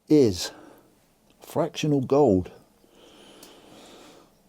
is fractional gold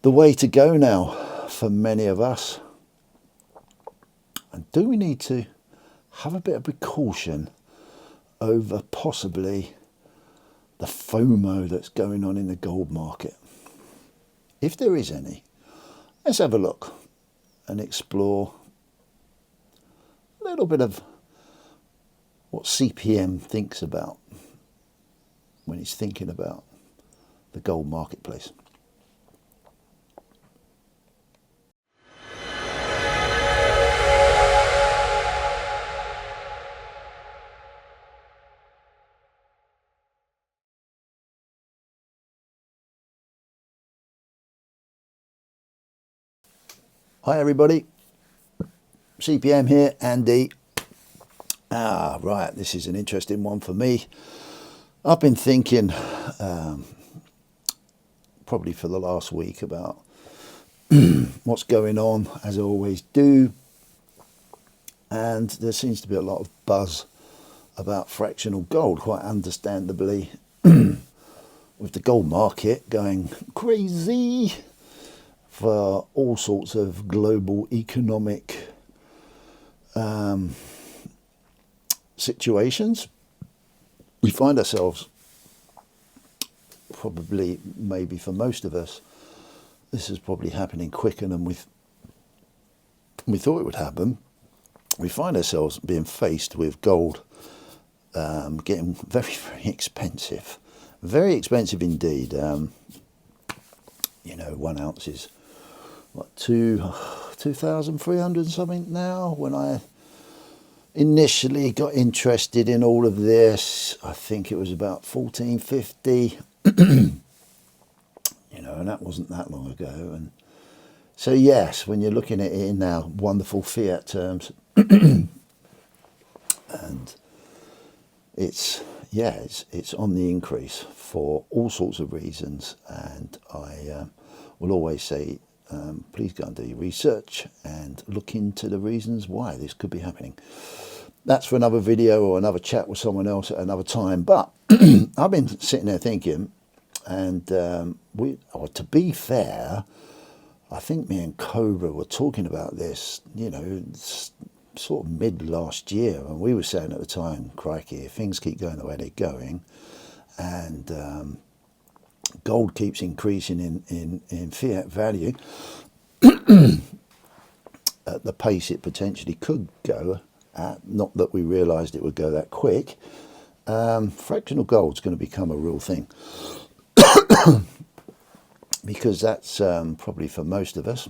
the way to go now for many of us? And do we need to have a bit of precaution over possibly the FOMO that's going on in the gold market? If there is any, let's have a look and explore a little bit of what CPM thinks about when he's thinking about the gold marketplace. Hi everybody, CPM here, Andy. Right, this is an interesting one for me. I've been thinking probably for the last week about what's going on, as I always do, and there seems to be a lot of buzz about fractional gold, quite understandably, with the gold market going crazy for all sorts of global economic situations. We find ourselves, probably, maybe for most of us, this is probably happening quicker than we thought it would happen. We find ourselves being faced with gold getting very, very expensive. Very expensive indeed. You know, 1 ounce is what, 2,300 something now. When I initially got interested in all of this, I think it was about 1450. You know, and that wasn't that long ago. And so yes, when you're looking at it in now wonderful fiat terms, and it's on the increase for all sorts of reasons, and I will always say, please go and do your research and look into the reasons why this could be happening. That's for another video or another chat with someone else at another time. But I've been sitting there thinking, and to be fair, I think me and Cobra were talking about this, you know, sort of mid last year, and we were saying at the time, crikey, if things keep going the way they're going, and gold keeps increasing in fiat value at the pace it potentially could go at, not that we realised it would go that quick, fractional gold's going to become a real thing. Because that's probably for most of us,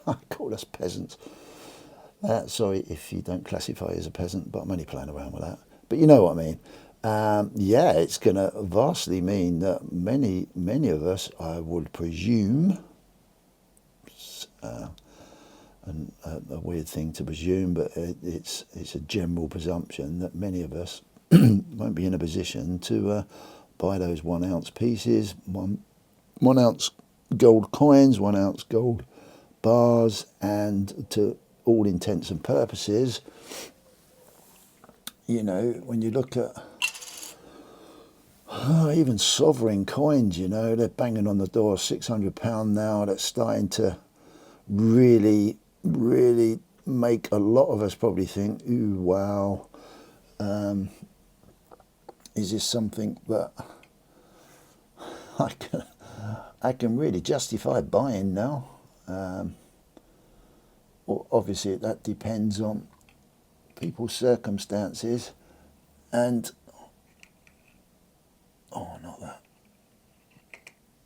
I call us peasants. Sorry if you don't classify as a peasant, but I'm only playing around with that. But you know what I mean. Yeah, it's going to vastly mean that many of us, I would presume, and a weird thing to presume, but it's a general presumption that many of us won't be in a position to buy those 1 ounce pieces, one ounce gold coins, 1 ounce gold bars, and to all intents and purposes, you know, when you look at even sovereign coins, you know, they're banging on the door, £600 now. That's starting to really make a lot of us probably think, ooh, wow, is this something that I can really justify buying now? Well, obviously that depends on people's circumstances, and oh, not that.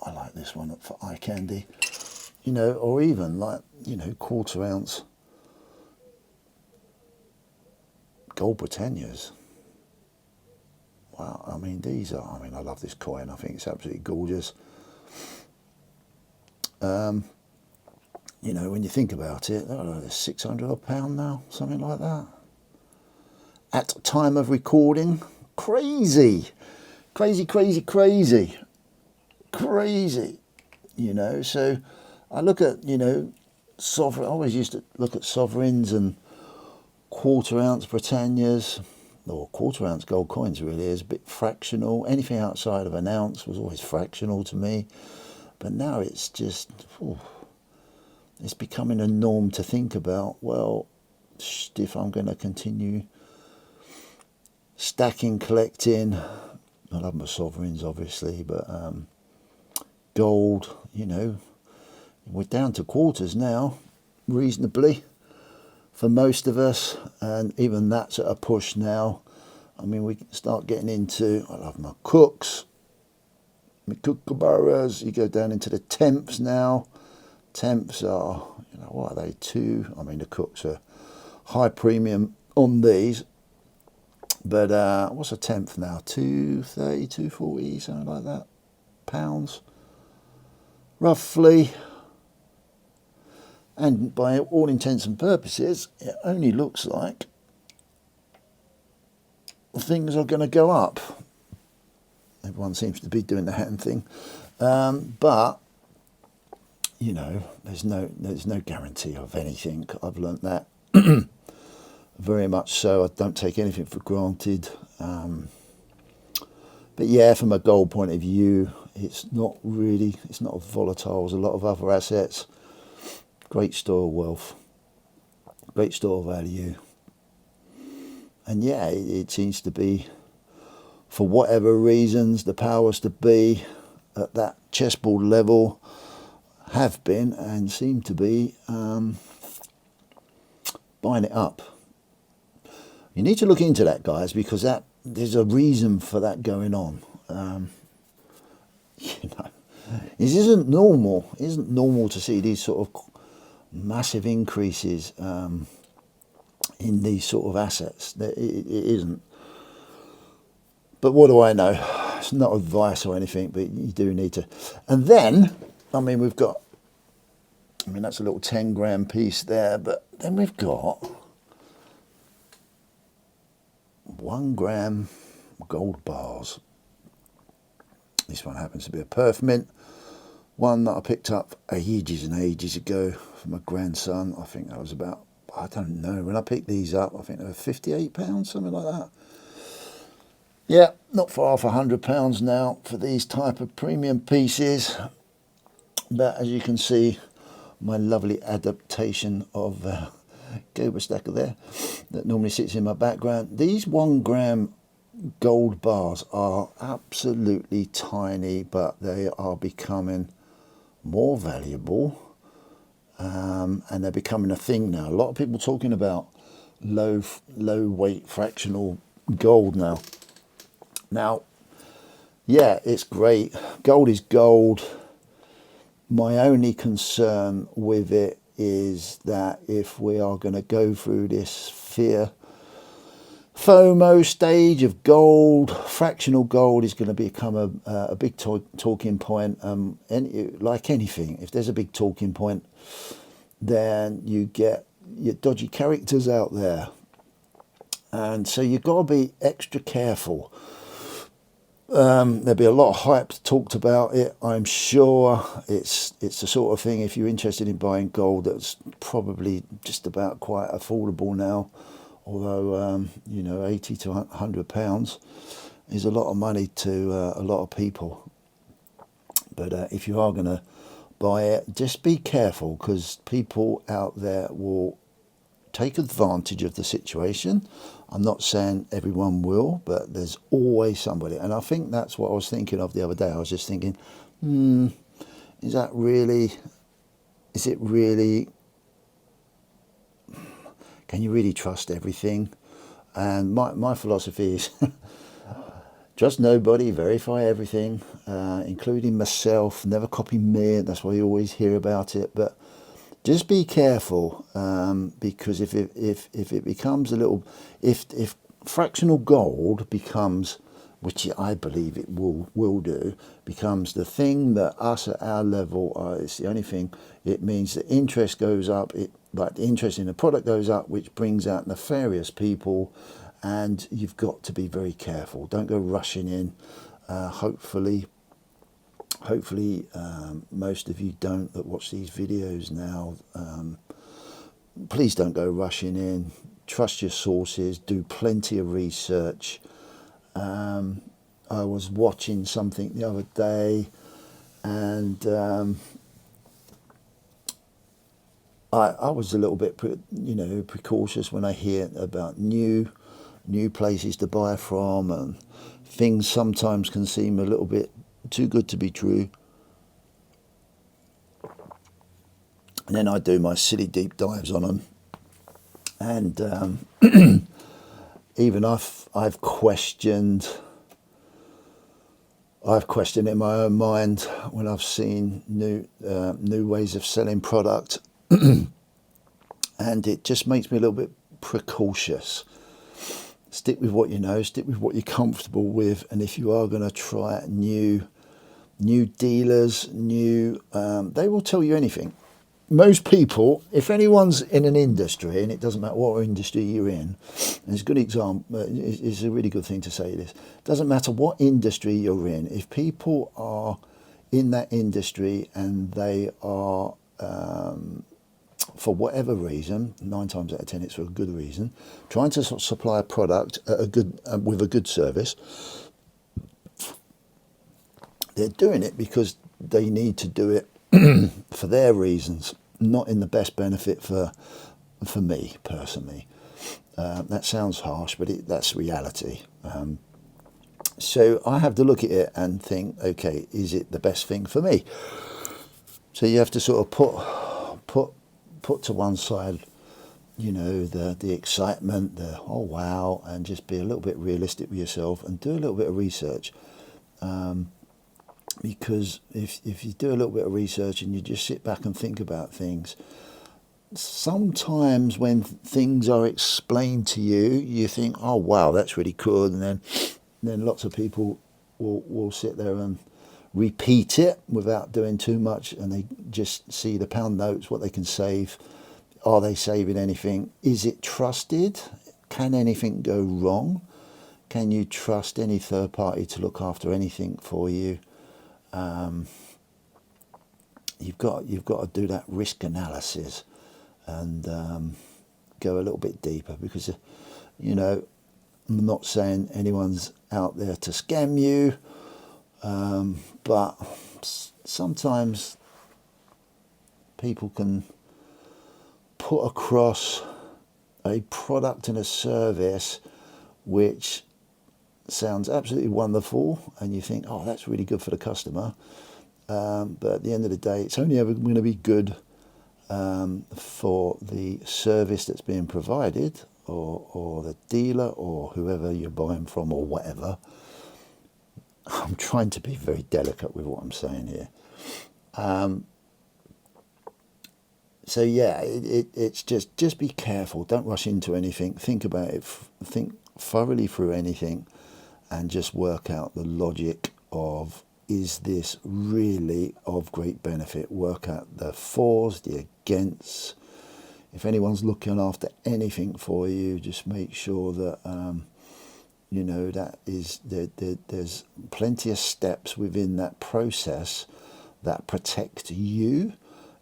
I like this one for eye candy, you know, or even like, you know, 1/4 ounce gold Britannias. Wow, I mean, I love this coin. I think it's absolutely gorgeous. You know, when you think about it, they're £600 odd now, something like that. At time of recording, crazy, you know. So I look at, you know, sovereign. I always used to look at sovereigns and 1/4 ounce Britannias, or quarter ounce gold coins really is a bit fractional. Anything outside of an ounce was always fractional to me, but now it's just, it's becoming a norm to think about, well, if I'm going to continue stacking, collecting, I love my sovereigns obviously, but gold, you know, we're down to quarters now, reasonably, for most of us, and even that's at a push now. I mean, we start getting into, I love my cooks, my kookaburras, you go down into the tenths now. Tenths are, you know, what are they, two? I mean, the cooks are high premium on these, but what's a tenth now? 230, 240, something like that, pounds, roughly. And by all intents and purposes, it only looks like things are going to go up. Everyone seems to be doing the hand thing, but you know, there's no guarantee of anything. I've learnt that very much so. I don't take anything for granted. But yeah, from a gold point of view, it's not as volatile as a lot of other assets. Great store of wealth, great store of value. And yeah, it seems to be, for whatever reasons, the powers to be at that chessboard level have been and seem to be buying it up. You need to look into that, guys, because there's a reason for that going on. You know, it isn't normal. It isn't normal to see these sort of massive increases in these sort of assets. It isn't. But what do I know? It's not advice or anything, but you do need to. And then, I mean, we've got, I mean, that's a little 10-gram piece there, but then we've got 1 gram gold bars. This one happens to be a Perth Mint, one that I picked up ages and ages ago for my grandson. I think that was about, I don't know, when I picked these up, I think they were £58, something like that. Yeah, not far off £100 now for these type of premium pieces. But as you can see, my lovely adaptation of Goba Stacker there that normally sits in my background. These 1 gram gold bars are absolutely tiny, but they are becoming more valuable, and they're becoming a thing now. A lot of people talking about low weight fractional gold now. Now, yeah, it's great. Gold is gold. My only concern with it is that if we are going to go through this fear FOMO stage of gold, fractional gold is going to become a big talking point. Like anything, if there's a big talking point, then you get your dodgy characters out there. And so you've got to be extra careful. There'll be a lot of hype talked about it. I'm sure it's the sort of thing, if you're interested in buying gold, that's probably just about quite affordable now. Although, you know, £80 to £100 is a lot of money to a lot of people. But if you are going to buy it, just be careful, because people out there will take advantage of the situation. I'm not saying everyone will, but there's always somebody. And I think that's what I was thinking of the other day. I was just thinking, is it really, can you really trust everything? And my philosophy is trust nobody, verify everything, including myself. Never copy me. That's why you always hear about it. But just be careful, because if it becomes a little, if fractional gold becomes, which I believe it will do, becomes the thing that us at our level it's the only thing. It means that interest goes up. Like the interest in the product goes up, which brings out nefarious people, and you've got to be very careful. Don't go rushing in. Hopefully most of you don't that watch these videos now. Please don't go rushing in. trust your sources, do plenty of research. I was watching something the other day, and I was a little bit, precautious when I hear about new places to buy from, and things sometimes can seem a little bit too good to be true. And then I do my silly deep dives on them, and even I've questioned in my own mind when I've seen new ways of selling product, and it just makes me a little bit precautious. Stick with what you know, stick with what you're comfortable with, and if you are going to try new dealers, they will tell you anything. Most people, if anyone's in an industry, and it doesn't matter what industry you're in, and it's a good example, it's a really good thing to say this, it doesn't matter what industry you're in, if people are in that industry and they are, for whatever reason, 9 times out of 10 it's for a good reason, trying to sort of supply a product at a good, with a good service, they're doing it because they need to do it for their reasons, not in the best benefit for me personally. That sounds harsh, but that's reality. So I have to look at it and think, okay, is it the best thing for me? So you have to sort of put to one side, the excitement, the oh wow, and just be a little bit realistic with yourself and do a little bit of research. Because if you do a little bit of research and you just sit back and think about things, sometimes when things are explained to you, you think, oh wow, that's really cool, and then lots of people will sit there and repeat it without doing too much, and they just see the pound notes, what they can save. Are they saving anything? Is it trusted? Can anything go wrong? Can you trust any third party to look after anything for you? You've got to do that risk analysis and go a little bit deeper, because I'm not saying anyone's out there to scam you, but sometimes people can put across a product and a service which sounds absolutely wonderful, and you think, oh, that's really good for the customer, but at the end of the day, it's only ever going to be good for the service that's being provided, or the dealer, or whoever you're buying from, or whatever. I'm trying to be very delicate with what I'm saying here. So yeah, it's just be careful. Don't rush into anything. Think about it. Think thoroughly through anything, and just work out the logic of, is this really of great benefit? Work out the fors, the againsts. If anyone's looking after anything for you, just make sure that that is there's plenty of steps within that process that protect you.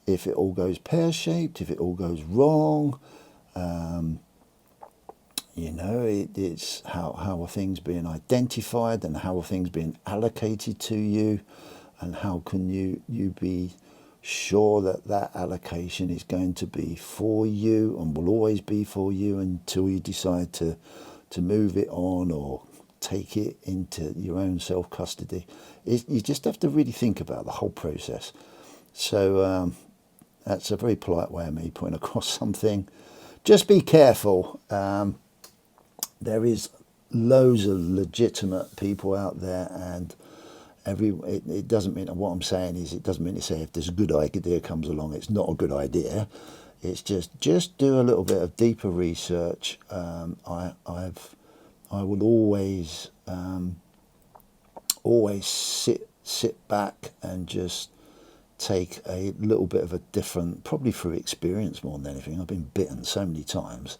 If it all goes pear-shaped, if it all goes wrong, it's how are things being identified, and how are things being allocated to you, and how can you be sure that allocation is going to be for you and will always be for you until you decide to move it on or take it into your own self-custody. You just have to really think about the whole process. So that's a very polite way of me putting across something. Just be careful. There is loads of legitimate people out there, and it doesn't mean, what I'm saying is, it doesn't mean to say if there's a good idea comes along, it's not a good idea. It's just do a little bit of deeper research. I would always sit back and just take a little bit of a different, probably through experience more than anything. I've been bitten so many times.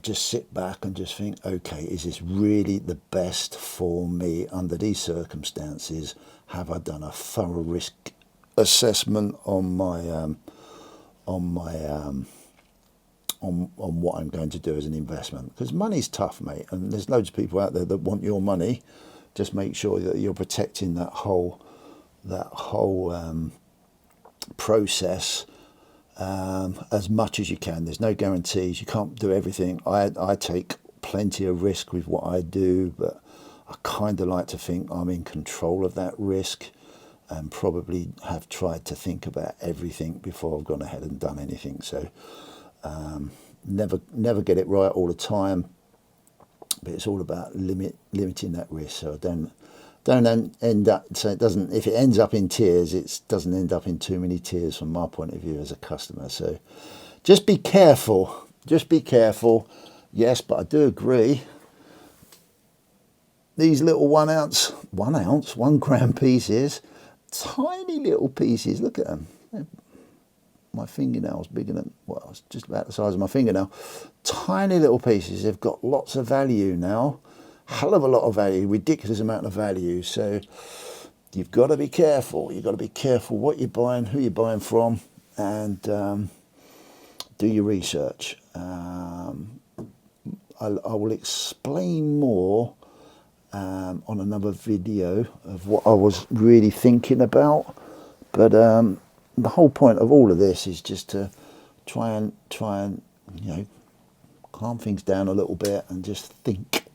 Just sit back and just think, okay, is this really the best for me under these circumstances? Have I done a thorough risk assessment on my on what I'm going to do as an investment, because money's tough, mate, and there's loads of people out there that want your money. Just make sure that you're protecting that whole process as much as you can. There's no guarantees. You can't do everything. I take plenty of risk with what I do, but I kind of like to think I'm in control of that risk, and probably have tried to think about everything before I've gone ahead and done anything. So never get it right all the time, but it's all about limiting that risk, so I don't end up, so it doesn't, if it ends up in tears, it doesn't end up in too many tears from my point of view as a customer. So just be careful, yes. But I do agree, these little 1 gram pieces, tiny little pieces, look at them. My fingernail's bigger than, well, it's just about the size of my fingernail. Tiny little pieces, they've got lots of value now. Hell of a lot of value, ridiculous amount of value. So you've got to be careful. You've got to be careful what you're buying, who you're buying from, and do your research. I will explain more on another video of what I was really thinking about. But the whole point of all of this is just to try and calm things down a little bit and just think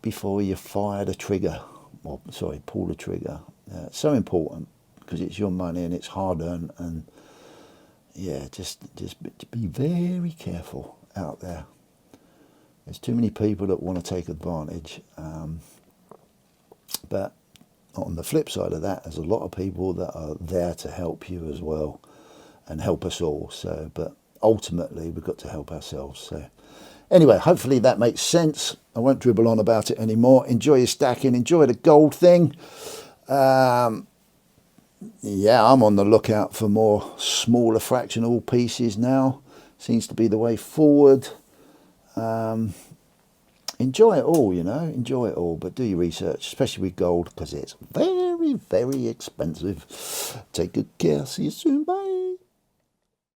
before you fire the trigger, or sorry, pull the trigger. It's so important, because it's your money and it's hard earned, and yeah, just be very careful out there. There's too many people that want to take advantage, but on the flip side of that, there's a lot of people that are there to help you as well, and help us all. So, but ultimately we've got to help ourselves. So anyway, hopefully that makes sense. I won't dribble on about it anymore. Enjoy your stacking, enjoy the gold thing. Yeah, I'm on the lookout for more smaller fractional pieces now. Seems to be the way forward. Enjoy it all, enjoy it all, but do your research, especially with gold, because it's very, very expensive. Take good care. See you soon. Bye.